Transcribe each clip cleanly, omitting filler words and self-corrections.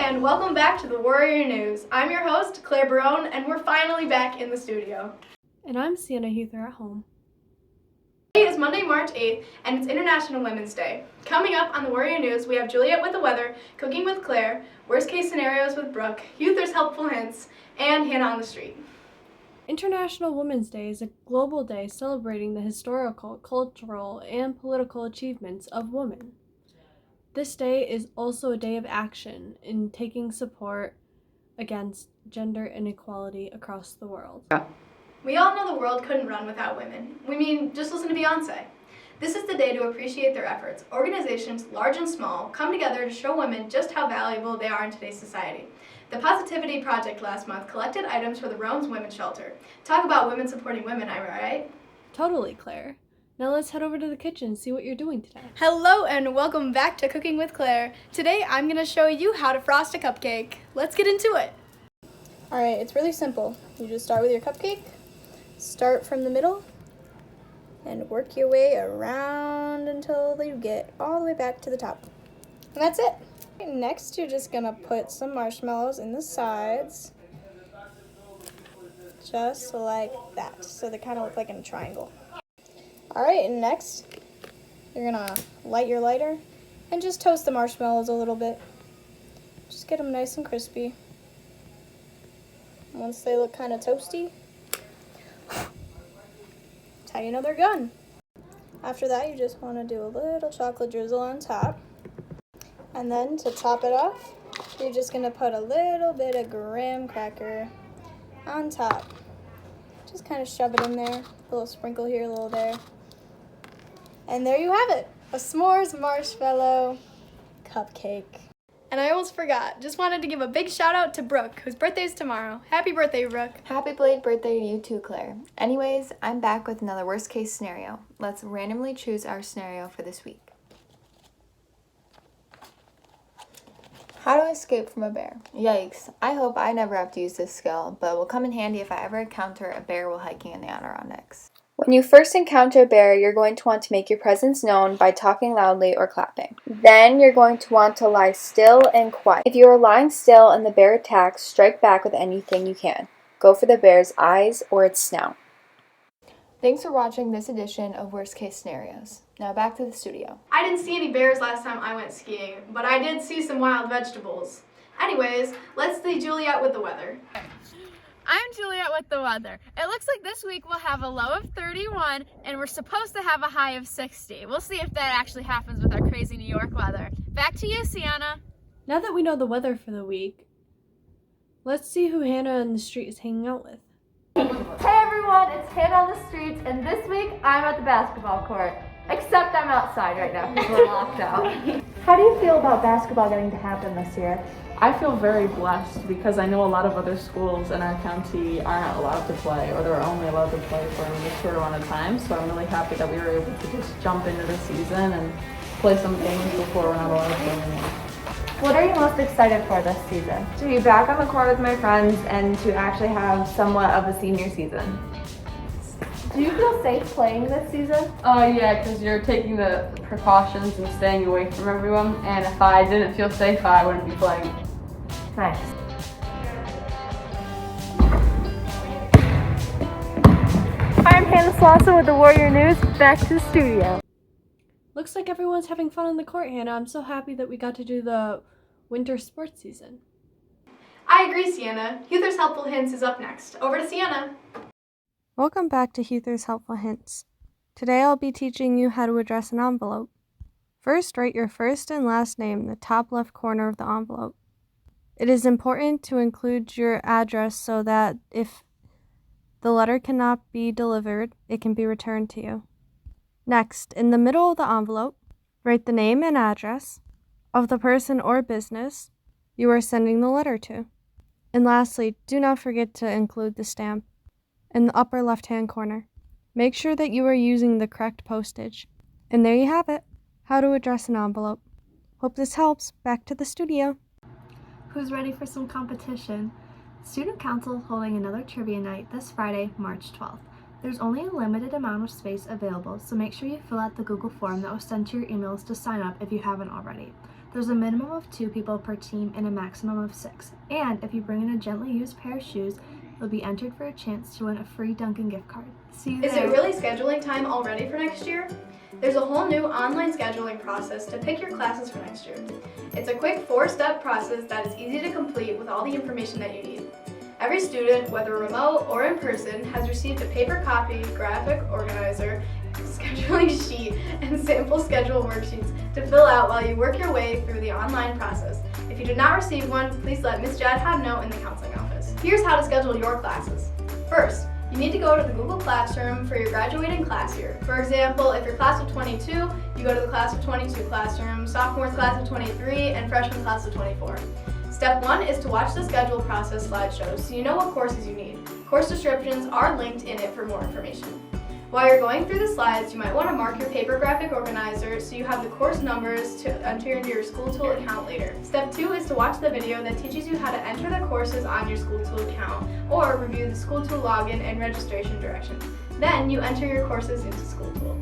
and welcome back to the Warrior News. I'm your host, Claire Barone, and we're finally back in the studio. And I'm Sienna Heather at home. Today is Monday, March 8th, and it's International Women's Day. Coming up on the Warrior News, we have Juliet with the weather, Cooking with Claire, Worst Case Scenarios with Brooke, Heather's Helpful Hints, and Hannah on the Street. International Women's Day is a global day celebrating the historical, cultural, and political achievements of women. This day is also a day of action in taking support against gender inequality across the world. We all know the world couldn't run without women. Just listen to Beyonce. This is the day to appreciate their efforts. Organizations, large and small, come together to show women just how valuable they are in today's society. The Positivity Project last month collected items for the Rome's Women's Shelter. Talk about women supporting women, am I right? Totally, Claire. Now let's head over to the kitchen and see what you're doing today. Hello and welcome back to Cooking with Claire. Today I'm going to show you how to frost a cupcake. Let's get into it. Alright, it's really simple. You just start with your cupcake, start from the middle, and work your way around until you get all the way back to the top. And that's it. Next, you're just going to put some marshmallows in the sides, just like that, so they kind of look like in a triangle. Alright, and next, you're going to light your lighter and just toast the marshmallows a little bit. Just get them nice and crispy. Once they look kind of toasty, that's how you know they're done. After that, you just want to do a little chocolate drizzle on top. And then to top it off, you're just going to put a little bit of graham cracker on top. Just kind of shove it in there, a little sprinkle here, a little there. And there you have it, a s'mores marshmallow cupcake. And I almost forgot, just wanted to give a big shout out to Brooke, whose birthday is tomorrow. Happy birthday, Brooke. Happy belated birthday to you too, Claire. Anyways, I'm back with another worst case scenario. Let's randomly choose our scenario for this week. How to escape from a bear. Yikes. I hope I never have to use this skill, but it will come in handy if I ever encounter a bear while hiking in the Adirondacks. When you first encounter a bear, you're going to want to make your presence known by talking loudly or clapping. Then you're going to want to lie still and quiet. If you are lying still and the bear attacks, strike back with anything you can. Go for the bear's eyes or its snout. Thanks for watching this edition of Worst Case Scenarios. Now back to the studio. I didn't see any bears last time I went skiing, but I did see some wild vegetables. Anyways, let's see Juliet with the weather. I'm Juliet with the weather. It looks like this week we'll have a low of 31 and we're supposed to have a high of 60. We'll see if that actually happens with our crazy New York weather. Back to you, Sienna. Now that we know the weather for the week, let's see who Hannah on the street is hanging out with. Hey everyone, it's Hannah on the streets, and this week I'm at the basketball court. Except I'm outside right now because we're locked out. How do you feel about basketball getting to happen this year? I feel very blessed because I know a lot of other schools in our county aren't allowed to play, or they're only allowed to play for a short amount of time. So I'm really happy that we were able to just jump into the season and play some games before we're not allowed to play anymore. What are you most excited for this season? To be back on the court with my friends and to actually have somewhat of a senior season. Do you feel safe playing this season? Yeah, because you're taking the precautions and staying away from everyone. And if I didn't feel safe, I wouldn't be playing. Nice. Hi, I'm Hannah Slauson with the Warrior News. Back to the studio. Looks like everyone's having fun on the court, Hannah. I'm so happy that we got to do the winter sports season. I agree, Sienna. Heather's Helpful Hints is up next. Over to Sienna. Welcome back to Heather's Helpful Hints. Today I'll be teaching you how to address an envelope. First, write your first and last name in the top left corner of the envelope. It is important to include your address so that if the letter cannot be delivered, it can be returned to you. Next, in the middle of the envelope, write the name and address of the person or business you are sending the letter to. And lastly, do not forget to include the stamp in the upper left-hand corner. Make sure that you are using the correct postage. And there you have it, how to address an envelope. Hope this helps. Back to the studio. Who's ready for some competition? Student Council is holding another trivia night this Friday, March 12th. There's only a limited amount of space available, so make sure you fill out the Google form that was sent to your emails to sign up if you haven't already. There's a minimum of 2 people per team and a maximum of 6. And if you bring in a gently used pair of shoes, you'll be entered for a chance to win a free Dunkin' gift card. See you there. Is it really scheduling time already for next year? There's a whole new online scheduling process to pick your classes for next year. It's a quick 4-step process that is easy to complete with all the information that you need. Every student, whether remote or in person, has received a paper copy, graphic organizer, scheduling sheet, and sample schedule worksheets to fill out while you work your way through the online process. If you did not receive one, please let Ms. Jadhad know in the counseling office. Here's how to schedule your classes. First, you need to go to the Google Classroom for your graduating class year. For example, if you're class of 22, you go to the class of 22 classroom, sophomore class of 23, and freshman class of 24. Step 1 is to watch the schedule process slideshow so you know what courses you need. Course descriptions are linked in it for more information. While you're going through the slides, you might want to mark your paper graphic organizer so you have the course numbers to enter into your SchoolTool account later. Step 2 is to watch the video that teaches you how to enter the courses on your SchoolTool account or review the SchoolTool login and registration directions. Then you enter your courses into SchoolTool.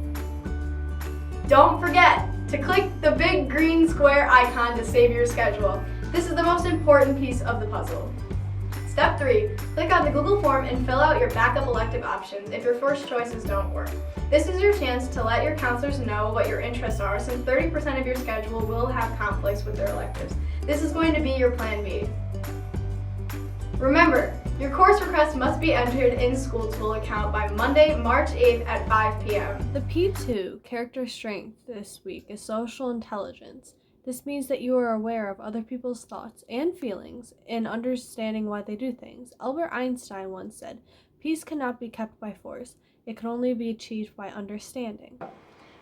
Don't forget to click the big green square icon to save your schedule. This is the most important piece of the puzzle. Step 3, click on the Google form and fill out your backup elective options if your first choices don't work. This is your chance to let your counselors know what your interests are, since 30% of your schedule will have conflicts with their electives. This is going to be your plan B. Remember, your course request must be entered in SchoolTool account by Monday, March 8th at 5 p.m. The P2 character strength this week is social intelligence. This means that you are aware of other people's thoughts and feelings and understanding why they do things. Albert Einstein once said, "Peace cannot be kept by force. It can only be achieved by understanding."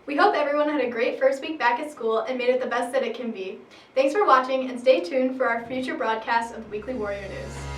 We hope everyone had a great first week back at school and made it the best that it can be. Thanks for watching, and stay tuned for our future broadcasts of Weekly Warrior News.